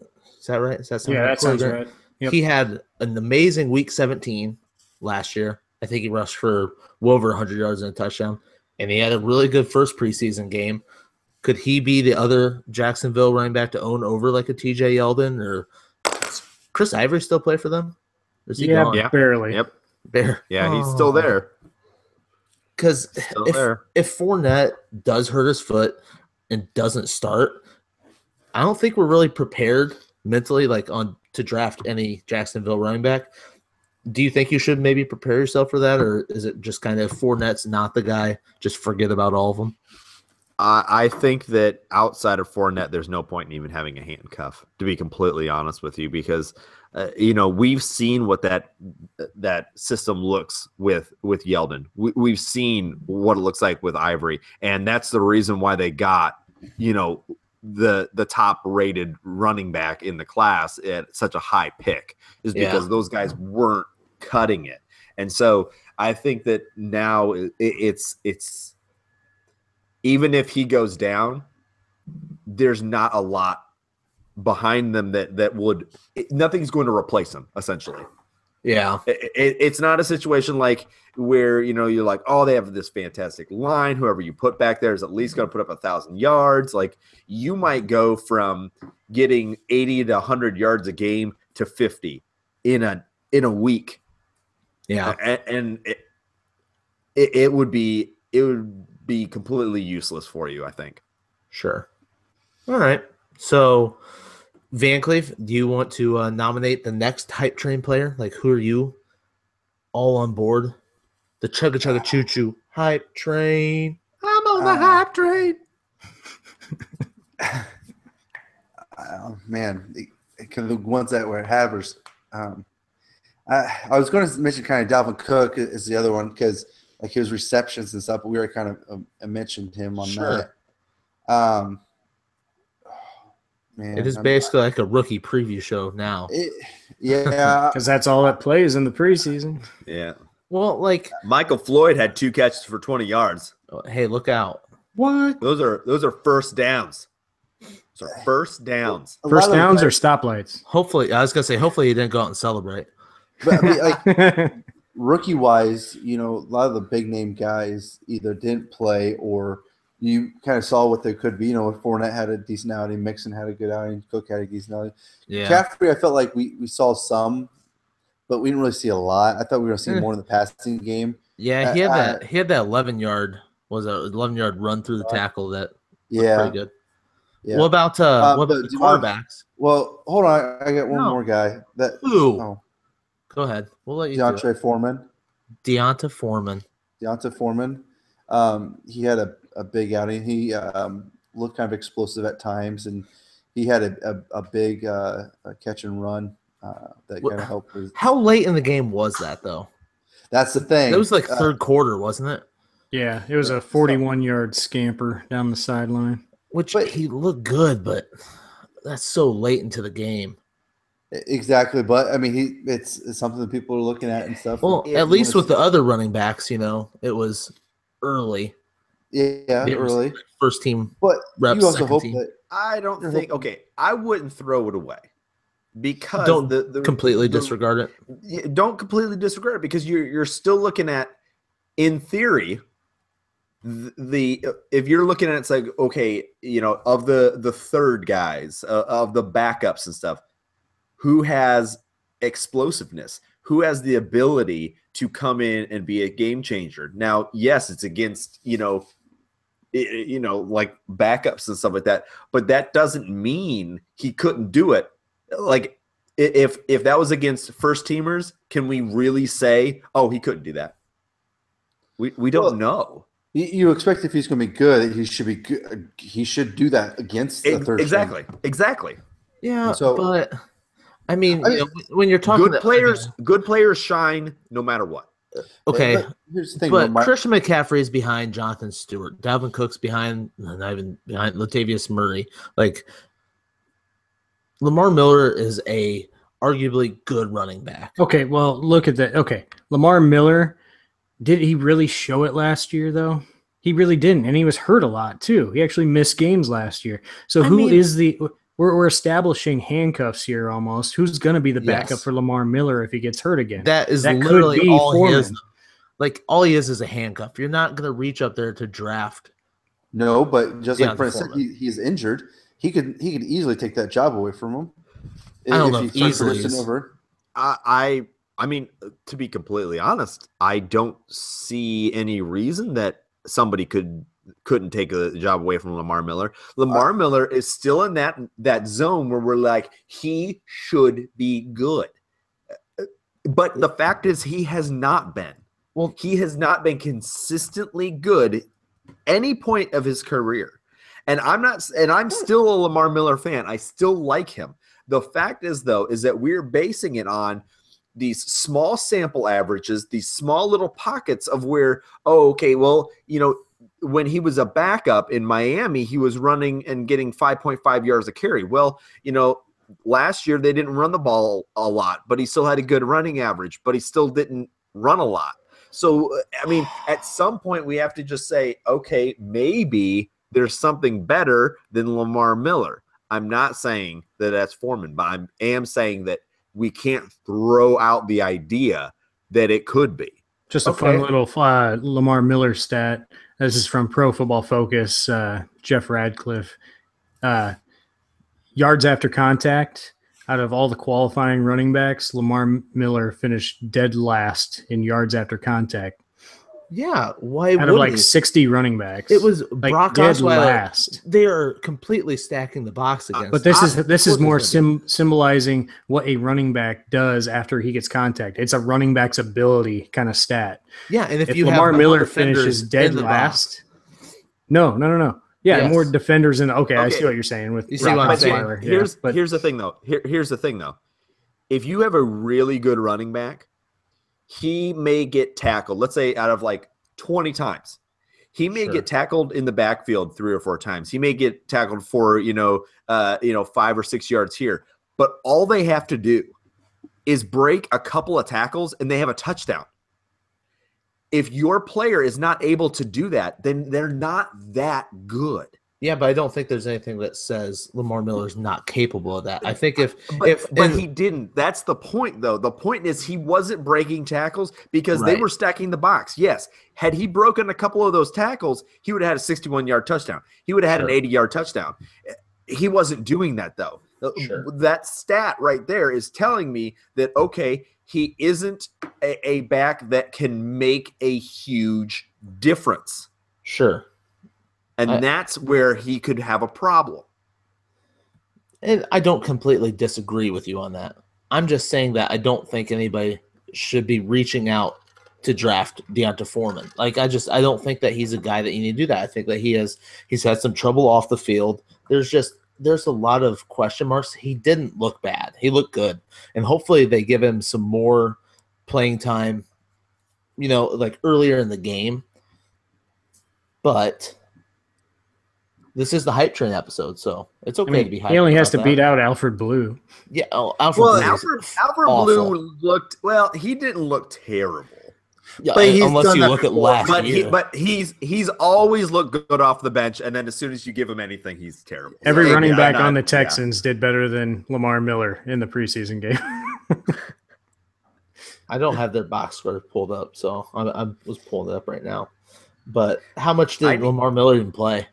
that right? Is that something? Yeah, that sounds right. Yep. He had an amazing week 17 last year. I think he rushed for well over 100 yards and a touchdown, and he had a really good first preseason game. Could he be the other Jacksonville running back to own over like a TJ Yeldon, or Chris Ivory still play for them? Or is he gone? Yeah, barely. Yep. Yeah, he's still there. Because if Fournette does hurt his foot and doesn't start, I don't think we're really prepared mentally to draft any Jacksonville running back. Do you think you should maybe prepare yourself for that, or is it just kind of Fournette's not the guy, just forget about all of them? I think that outside of Fournette, there's no point in even having a handcuff, to be completely honest with you, because we've seen what that system looks with Yeldon. We've seen what it looks like with Ivory, and that's the reason why they got the top rated running back in the class at such a high pick, is because those guys weren't cutting it. And so I think that now it's even if he goes down, there's not a lot behind them that would – nothing's going to replace him, essentially. Yeah. It's not a situation like where, you're like, oh, they have this fantastic line. Whoever you put back there is at least going to put up 1,000 yards. Like, you might go from getting 80 to 100 yards a game to 50 in a week. Yeah. And it would be completely useless for you, I think. Sure. All right. So, Van Cleef, do you want to nominate the next hype train player? Like, who are you all on board? The chugga chugga choo choo hype train. I'm on the hype train. Man, the ones that were havers. I was going to mention kind of Dalvin Cook is the other one because like his receptions and stuff, but we were kind of mentioned him on that. Man, It is basically like a rookie preview show now. Yeah, Because that's all that plays in the preseason. Yeah. Well, like, Michael Floyd had 2 catches for 20 yards. hey, look out. What? Those are first downs. Those are first downs. a First lot of downs the or stoplights? Hopefully, I was going to say, hopefully he didn't go out and celebrate. But I mean, like rookie wise, a lot of the big name guys either didn't play or you kind of saw what they could be. If Fournette had a decent outing, Mixon had a good outing, Cook had a decent outing. Yeah. McCaffrey, I felt like we saw some, but we didn't really see a lot. I thought we were going to see more in the passing game. Yeah, he had that 11-yard run through the tackle that was pretty good. Yeah. What about the quarterbacks? Well, hold on. I got one more guy. Who? Oh, go ahead. We'll let you do Deontay it. Foreman. Deonta Foreman. He had a big outing. He looked kind of explosive at times, and he had a big catch and run that kind of helped. How late in the game was that, though? That's the thing. It was like third quarter, wasn't it? Yeah, it was a 41-yard scamper down the sideline. But he looked good, but that's so late into the game. Exactly, but I mean, it's something that people are looking at and stuff. Well, at least with the other running backs, it was early. Yeah, early. First team, but reps, you also hope team. that I don't think. Okay, I wouldn't throw it away because don't completely disregard it. Don't completely disregard it because you're still looking at, in theory, if you're looking at it, it's like, okay, of the third guys, of the backups and stuff, who has explosiveness, who has the ability to come in and be a game changer. Now, yes, it's against like backups and stuff like that, but that doesn't mean he couldn't do it. Like if that was against first teamers, can we really say, oh, he couldn't do that? We don't know. You expect if he's going to be good, he should be good. He should do that against the third. Exactly. Yeah, but I mean, when you're talking good players shine no matter what. Okay, but here's the thing. But Christian McCaffrey is behind Jonathan Stewart. Dalvin Cook's behind Latavius Murray. Like Lamar Miller is a arguably good running back. Okay, well, look at that. Okay, Lamar Miller. Did he really show it last year, though? He really didn't, and he was hurt a lot, too. He actually missed games last year. So we're establishing handcuffs here almost. Who's going to be the backup for Lamar Miller if he gets hurt again? That literally could be all Foreman. He is. Like, all he is a handcuff. You're not going to reach up there to draft. No, but just like Brent said, he's injured. He could easily take that job away from him. I don't know if easily over. I mean, to be completely honest, I don't see any reason that somebody couldn't take a job away from Lamar Miller. Lamar Miller is still in that zone where we're like, he should be good. But the fact is he has not been. Well, he has not been consistently good any point of his career. And I'm still a Lamar Miller fan. I still like him. The fact is, though, is that we're basing it on these small sample averages, these small little pockets of where, when he was a backup in Miami, he was running and getting 5.5 yards a carry. Well, last year they didn't run the ball a lot, but he still had a good running average, but he still didn't run a lot. So, I mean, at some point we have to just say, okay, maybe there's something better than Lamar Miller. I'm not saying that that's Foreman, but I am saying that we can't throw out the idea that it could be. Just a fun little Lamar Miller stat. This is from Pro Football Focus, Jeff Radcliffe. Yards after contact, out of all the qualifying running backs, Lamar Miller finished dead last in yards after contact. Yeah, why out of like 60 running backs? It was like Brock Osweiler. Last. They are completely stacking the box against. But this is more symbolizing what a running back does after he gets contact. It's a running back's ability kind of stat. Yeah, and if Lamar Miller finishes dead last, no. Yeah, yes. More defenders in. Okay, I see what you're saying with Brock Osweiler. Here's the thing, though. Here's the thing, though. If you have a really good running back, he may get tackled, let's say out of like 20 times. He may get tackled in the backfield 3 or 4 times. He may get tackled for 5 or 6 yards here. But all they have to do is break a couple of tackles and they have a touchdown. If your player is not able to do that, then they're not that good. Yeah, but I don't think there's anything that says Lamar Miller's not capable of that. I think if he didn't. That's the point, though. The point is he wasn't breaking tackles because they were stacking the box. Yes, had he broken a couple of those tackles, he would have had a 61-yard touchdown. He would have had an 80-yard touchdown. He wasn't doing that, though. That stat right there is telling me that, okay, he isn't a back that can make a huge difference. Sure. And that's where he could have a problem. And I don't completely disagree with you on that. I'm just saying that I don't think anybody should be reaching out to draft Deonta Foreman. Like, I don't think that he's a guy that you need to do that. I think that he's had some trouble off the field. There's a lot of question marks. He didn't look bad. He looked good. And hopefully they give him some more playing time, like earlier in the game. But this is the hype train episode, so it's okay to be hyped. He only has to beat out Alfred Blue. Yeah, Alfred Blue looked he didn't look terrible. Yeah, unless you look at last year. But he's always looked good off the bench, and then as soon as you give him anything, he's terrible. Every running back on the Texans did better than Lamar Miller in the preseason game. I don't have their box score pulled up, so I was pulling it up right now. But how much did Lamar Miller even play?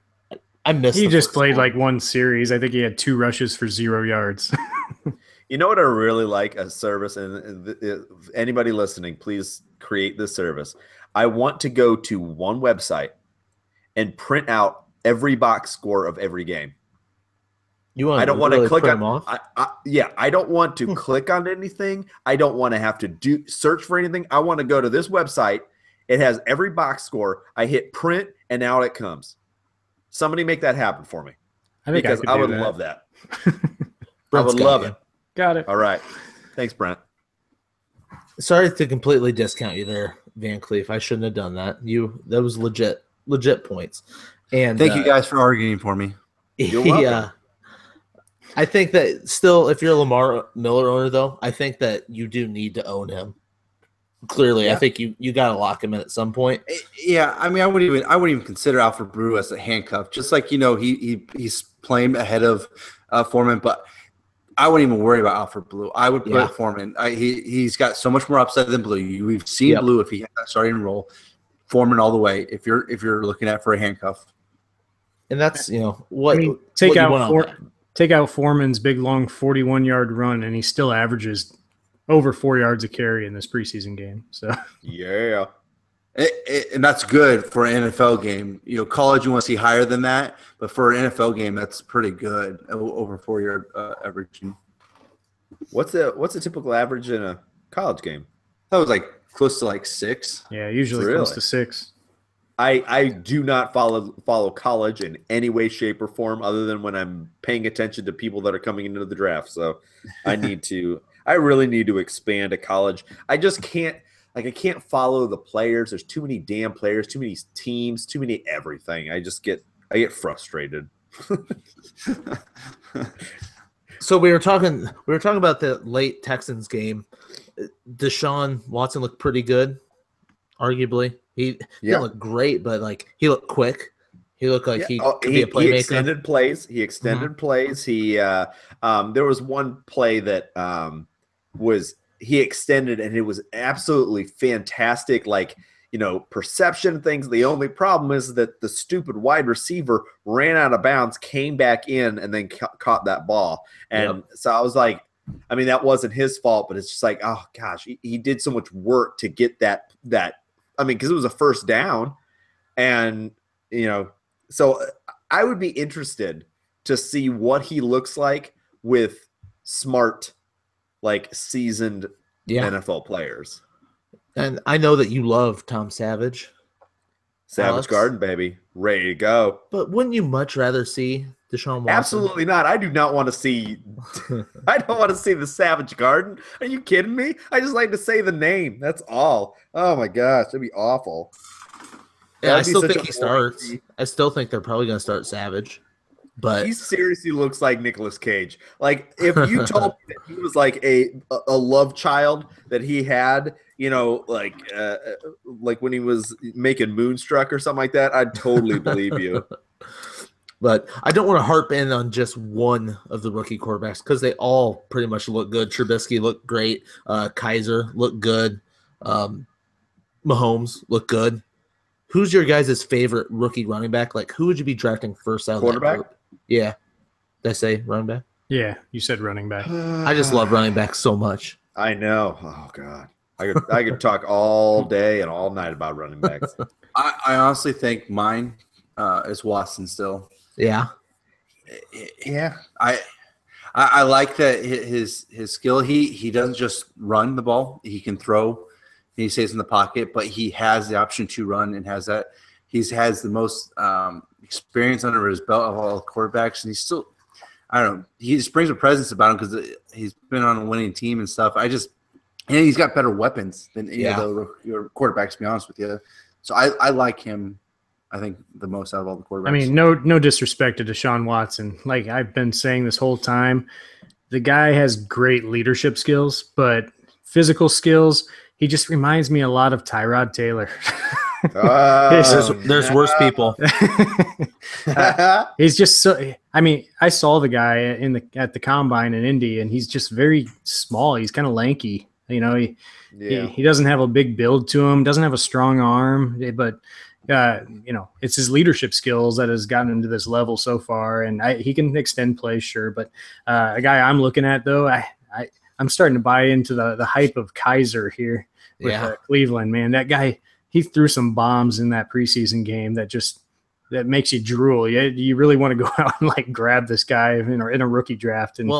I missed. He just played like one series. I think he had 2 rushes for 0 yards. You know what I really like? A service, and anybody listening, please create this service. I want to go to one website and print out every box score of every game. I don't want to click on. I don't want to click on anything. I don't want to have to search for anything. I want to go to this website. It has every box score. I hit print, and out it comes. Somebody make that happen for me. Because I would love that. I would love it. Got it. All right. Thanks, Brent. Sorry to completely discount you there, Van Cleef. I shouldn't have done that. That was legit points. And thank you guys for arguing for me. You're welcome. Yeah. I think that still, if you're a Lamar Miller owner, though, I think that you do need to own him. Clearly, I think you got to lock him in at some point. Yeah, I mean, I wouldn't even consider Alfred Brew as a handcuff. Just like he's playing ahead of Foreman, but I wouldn't even worry about Alfred Blue. I would put Foreman. He's got so much more upside than Blue. We've seen Blue if he had that starting role. Foreman all the way. If you're looking at for a handcuff, and that's take out Foreman's big long 41-yard run, and he still averages over 4 yards a carry in this preseason game. So yeah, and that's good for an NFL game. College you want to see higher than that, but for an NFL game, that's pretty good. Over 4-yard averaging. What's a typical average in a college game? That was like close to like 6. Yeah, usually close to 6. I do not follow college in any way, shape, or form other than when I'm paying attention to people that are coming into the draft. So I really need to expand to college. I just can't. I can't follow the players. There's too many damn players, too many teams, too many everything. I get frustrated. So we were talking about the late Texans game. Deshaun Watson looked pretty good, arguably. He didn't look great, but he looked quick. He looked like he could be a playmaker. He extended plays. Plays. He there was one play that he extended, and it was absolutely fantastic. Perception things. The only problem is that the stupid wide receiver ran out of bounds, came back in, and then caught that ball. And so I was like, I mean, that wasn't his fault, but it's just like, oh gosh, he did so much work to get that. I mean, because it was a first down, and so I would be interested to see what he looks like with smart, seasoned NFL players. And I know that you love Tom Savage. Savage Garden, baby. Ready to go. But wouldn't you much rather see Deshaun Watson? Absolutely not. I do not want to see I don't want to see the Savage Garden. Are you kidding me? I just like to say the name. That's all. Oh my gosh, that'd be awful. Yeah, I That'd be still such think a he starts. boring- I still think they're probably going to start Savage. But He seriously looks like Nicolas Cage. Like if you told me that he was like a love child that he had, like when he was making Moonstruck or something like that, I'd totally believe you. But I don't want to harp in on just one of the rookie quarterbacks because they all pretty much look good. Trubisky looked great. Kaiser looked good. Mahomes looked good. Who's your guys' favorite rookie running back? Like, who would you be drafting first out of that Quarterback? group? Yeah. Did I say running back? Yeah, you said running back. I just love running backs so much. I know. Oh God, I could talk all day and all night about running backs. I honestly think mine is Watson still. Yeah. Yeah, I like that his skill. He doesn't just run the ball; he can throw. He stays in the pocket, but he has the option to run and has that. He has the most experience under his belt of all the quarterbacks, and he's still. I don't know. He just brings a presence about him because he's been on a winning team and stuff. And he's got better weapons than any of your quarterbacks. To be honest with you, so I like him. I think the most out of all the quarterbacks. I mean, no disrespect to Deshaun Watson. Like I've been saying this whole time, the guy has great leadership skills, but physical skills, he just reminds me a lot of Tyrod Taylor. There's worse people. He's just so. I mean, I saw the guy at the combine in Indy, and he's just very small. He's kind of lanky. He doesn't have a big build to him. Doesn't have a strong arm, but it's his leadership skills that has gotten him to this level so far. And he can extend plays, sure. But a guy I'm looking at though, I'm starting to buy into the hype of Kaiser here with Cleveland. Man, that guy. He threw some bombs in that preseason game that makes you drool. You really want to go out and like grab this guy in a rookie draft. And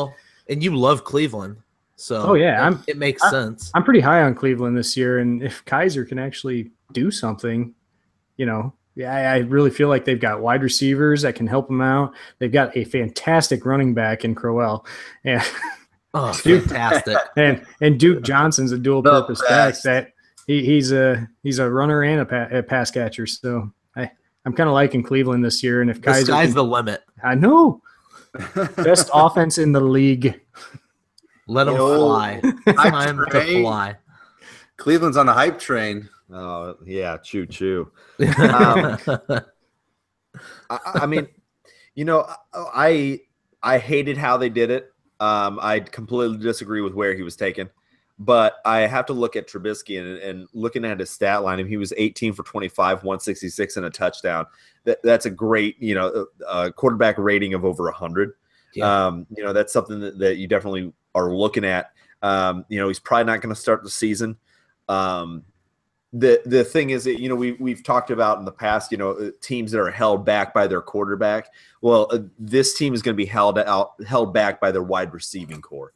you love Cleveland, so it makes sense. I'm pretty high on Cleveland this year, and if Kaiser can actually do something, I really feel like they've got wide receivers that can help them out. They've got a fantastic running back in Crowell, and fantastic. and Duke Johnson's a dual purpose back that. He's a runner and a pass catcher, so I'm kind of liking Cleveland this year. And if the sky's the limit, I know best offense in the league. Let them fly. Time to fly. Cleveland's on a hype train. Oh yeah, choo. I mean, I hated how they did it. I completely disagree with where he was taken. But I have to look at Trubisky and looking at his stat line. He was 18 for 25, 166 and a touchdown. That's a great, quarterback rating of over 100. Yeah. That's something that you definitely are looking at. He's probably not going to start the season. The thing is that, we've talked about in the past, teams that are held back by their quarterback. Well, this team is going to be held back by their wide receiving core.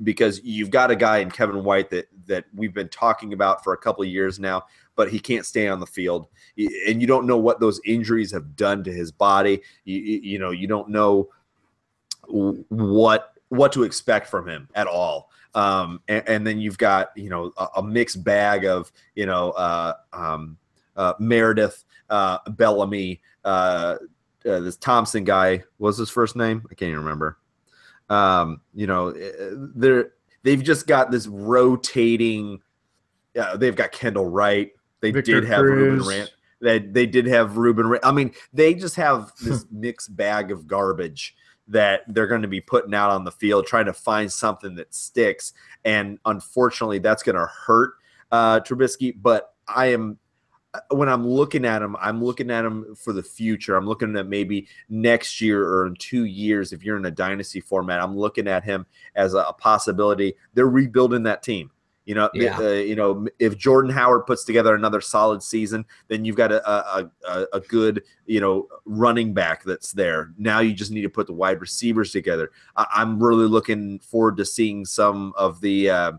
Because you've got a guy in Kevin White that we've been talking about for a couple of years now, but he can't stay on the field, and you don't know what those injuries have done to his body. You don't know what to expect from him at all. And then you've got a mixed bag of Meredith, Bellamy, this Thompson guy. What was his first name? I can't even remember. They've just got this rotating. They've got Kendall Wright. They Victor did have Cruz. Ruben Rant. They did have Ruben Rant. I mean, they just have this mixed bag of garbage that they're going to be putting out on the field, trying to find something that sticks. And unfortunately, that's going to hurt Trubisky. But when I'm looking at him, I'm looking at him for the future. I'm looking at maybe next year or in 2 years. If you're in a dynasty format, I'm looking at him as a possibility. They're rebuilding that team. If Jordan Howard puts together another solid season, then you've got a good, running back that's there. Now you just need to put the wide receivers together. I'm really looking forward to seeing some of the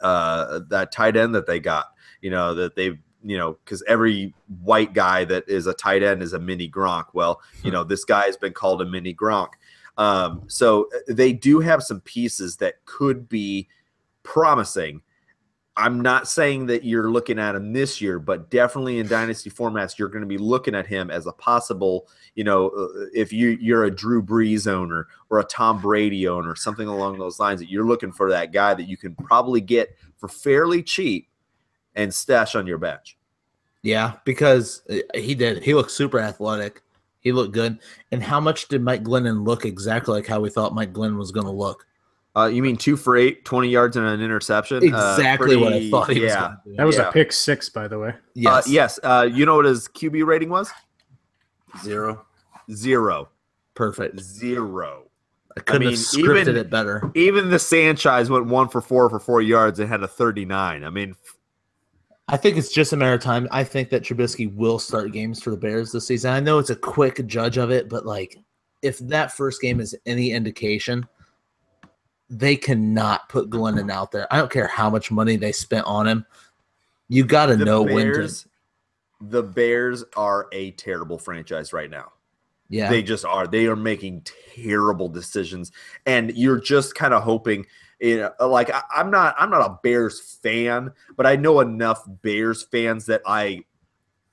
that tight end that they got. That they've. Because every white guy that is a tight end is a mini Gronk. Well, this guy has been called a mini Gronk. So they do have some pieces that could be promising. I'm not saying that you're looking at him this year, but definitely in dynasty formats, you're going to be looking at him as a possible, if you're a Drew Brees owner or a Tom Brady owner, something along those lines, that you're looking for that guy that you can probably get for fairly cheap and stash on your bench. Yeah, because he did. He looked super athletic. He looked good. And how much did Mike Glennon look exactly like how we thought Mike Glennon was going to look? You mean 2 for 8, 20 yards and an interception? Exactly what I thought he was going to do. That was a pick 6, by the way. Yes. Yes. You know what his QB rating was? 0. Perfect. 0. I couldn't have scripted it better. Even the Sanchez went 1 for 4 for 4 yards and had a 39. I mean, I think it's just a matter of time. I think that Trubisky will start games for the Bears this season. I know it's a quick judge of it, but if that first game is any indication, they cannot put Glennon out there. I don't care how much money they spent on him. You got to know when to. The Bears are a terrible franchise right now. Yeah, they just are. They are making terrible decisions, and you're just kind of hoping. I'm not a Bears fan, but I know enough Bears fans that I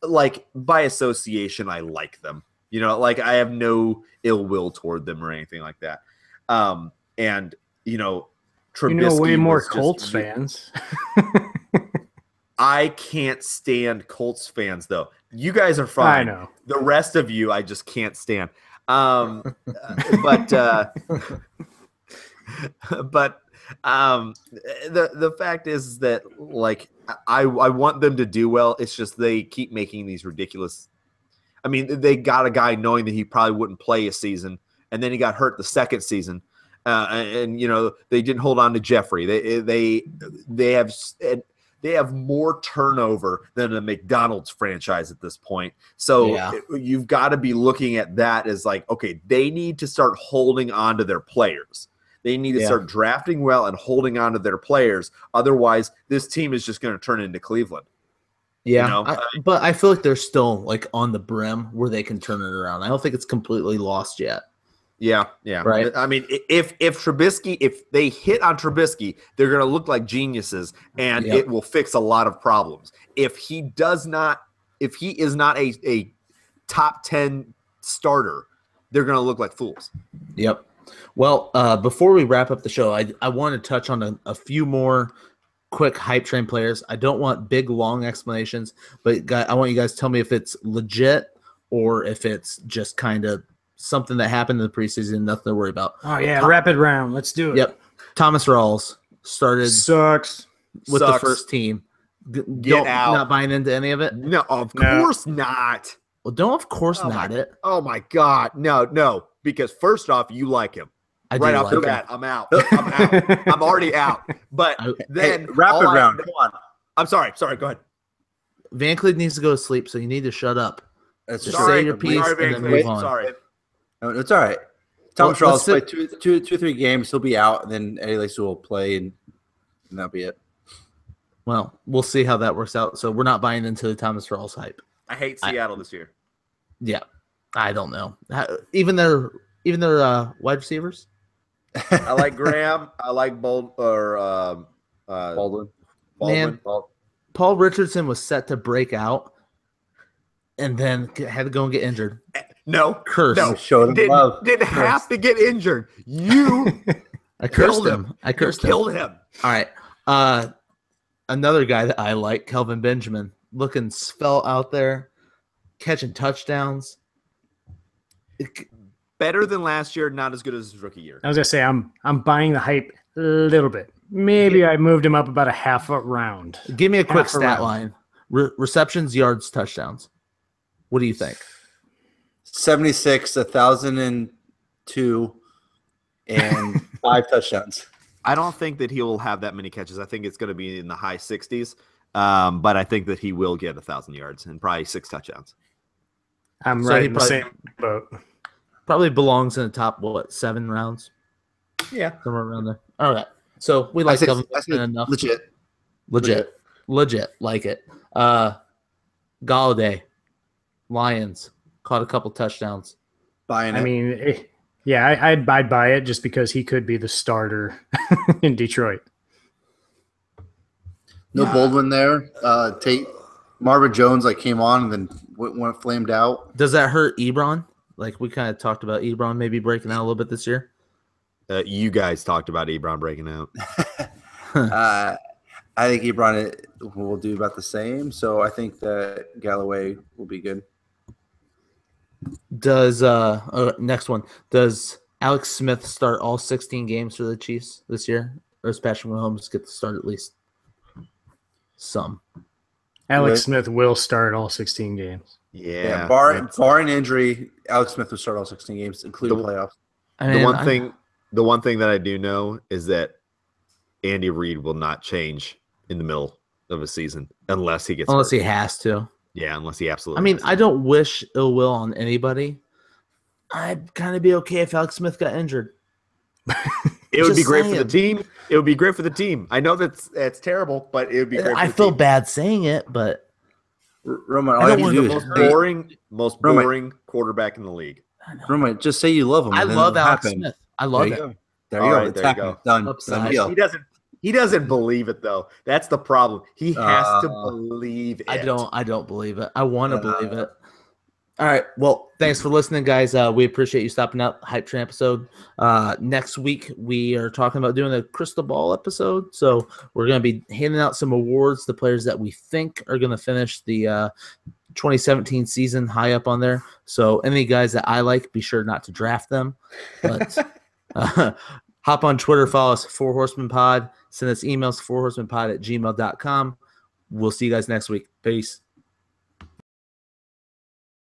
like by association. I like them. I have no ill will toward them or anything like that. And Trubisky way more Colts fans. I can't stand Colts fans, though. You guys are fine. I know. The rest of you, I just can't stand. But the fact is that I want them to do well. It's just they keep making these ridiculous. I mean, they got a guy knowing that he probably wouldn't play a season, and then he got hurt the second season. And they didn't hold on to Jeffrey. They have more turnover than a McDonald's franchise at this point. So you've got to be looking at that as okay, they need to start holding on to their players. They need to start drafting well and holding on to their players. Otherwise, this team is just going to turn into Cleveland. Yeah, but I feel like they're still on the brim where they can turn it around. I don't think it's completely lost yet. Yeah. Right. I mean, if they hit on Trubisky, they're going to look like geniuses, and it will fix a lot of problems. If he is not a top 10 starter, they're going to look like fools. Yep. Well, before we wrap up the show, I want to touch on a few more quick hype train players. I don't want big, long explanations, but I want you guys to tell me if it's legit or if it's just kind of something that happened in the preseason, nothing to worry about. Oh, yeah, rapid round. Let's do it. Yep. Thomas Rawls started Sucks. with the first team. Get out. Not buying into any of it? No, of course not. Well, don't of course not it. Oh, my God. No, because first off, you like him. Right off the bat, I'm out. I'm already out. But then rapid round. Come on. I'm sorry. Go ahead. Van Cleef needs to go to sleep, so you need to shut up. Just say your piece and then move on. Sorry. No, it's all right. Thomas Rawls play two, 3 games. He'll be out, and then Eddie Lacy will play, and that'll be it. Well, we'll see how that works out. So we're not buying into the Thomas Rawls hype. I hate Seattle this year. Yeah, I don't know. Even their wide receivers. I like Graham. I like Baldwin. Man, Paul Richardson was set to break out, and then had to go and get injured. No, curse. No, showed him love. Didn't have to get injured. I cursed him. Killed him. All right. Another guy that I like, Kelvin Benjamin, looking svelte out there, catching touchdowns. Better than last year, not as good as his rookie year. I was gonna say I'm buying the hype a little bit. Maybe I moved him up about a half a round. Give me a quick stat line: receptions, yards, touchdowns. What do you think? 76, 1,002, and 5 touchdowns. I don't think that he will have that many catches. I think it's going to be in the high 60s, but I think that he will get 1,000 yards and probably 6 touchdowns. I'm right in the same boat. Probably belongs in the top 7 rounds. Yeah, somewhere around there. All right, so we like Kelvin enough. Legit, like it. Galladay, Lions caught a couple touchdowns. Buying it. I mean, yeah, I'd buy it just because he could be the starter in Detroit. No Baldwin there. Tate, Marvin Jones came on and then went flamed out. Does that hurt Ebron? Like we kind of talked about Ebron maybe breaking out a little bit this year. You guys talked about Ebron breaking out. I think Ebron will do about the same. So I think that Galloway will be good. Does next one? Does Alex Smith start all 16 games for the Chiefs this year, or does Patrick Mahomes get to start at least some? Alex Smith will start all 16 games. Yeah, barring injury, Alex Smith will start all 16 games, including playoffs. The one thing that I do know is that Andy Reid will not change in the middle of a season unless he hurt. He has to. Yeah, unless he absolutely. I mean, I don't wish ill will on anybody. I'd kind of be okay if Alex Smith got injured. It would be great for the team. It would be great for the team. I know that's terrible, but it would be great. I feel bad saying it, but Roman, I don't want the most boring quarterback in the league. Roman, just say you love him. I love Alex Smith. I love him. There you go. Done. He doesn't believe it though. That's the problem. He has to believe it. I don't believe it. I want to believe it. All right. Well, thanks for listening, guys. We appreciate you stopping out. Hype Train episode. Next week we are talking about doing a crystal ball episode. So we're going to be handing out some awards to players that we think are going to finish the 2017 season high up on there. So any guys that I like, be sure not to draft them. But hop on Twitter, follow us, 4 Horsemen Pod. Send us emails, 4horsemenpod@gmail.com. We'll see you guys next week. Peace.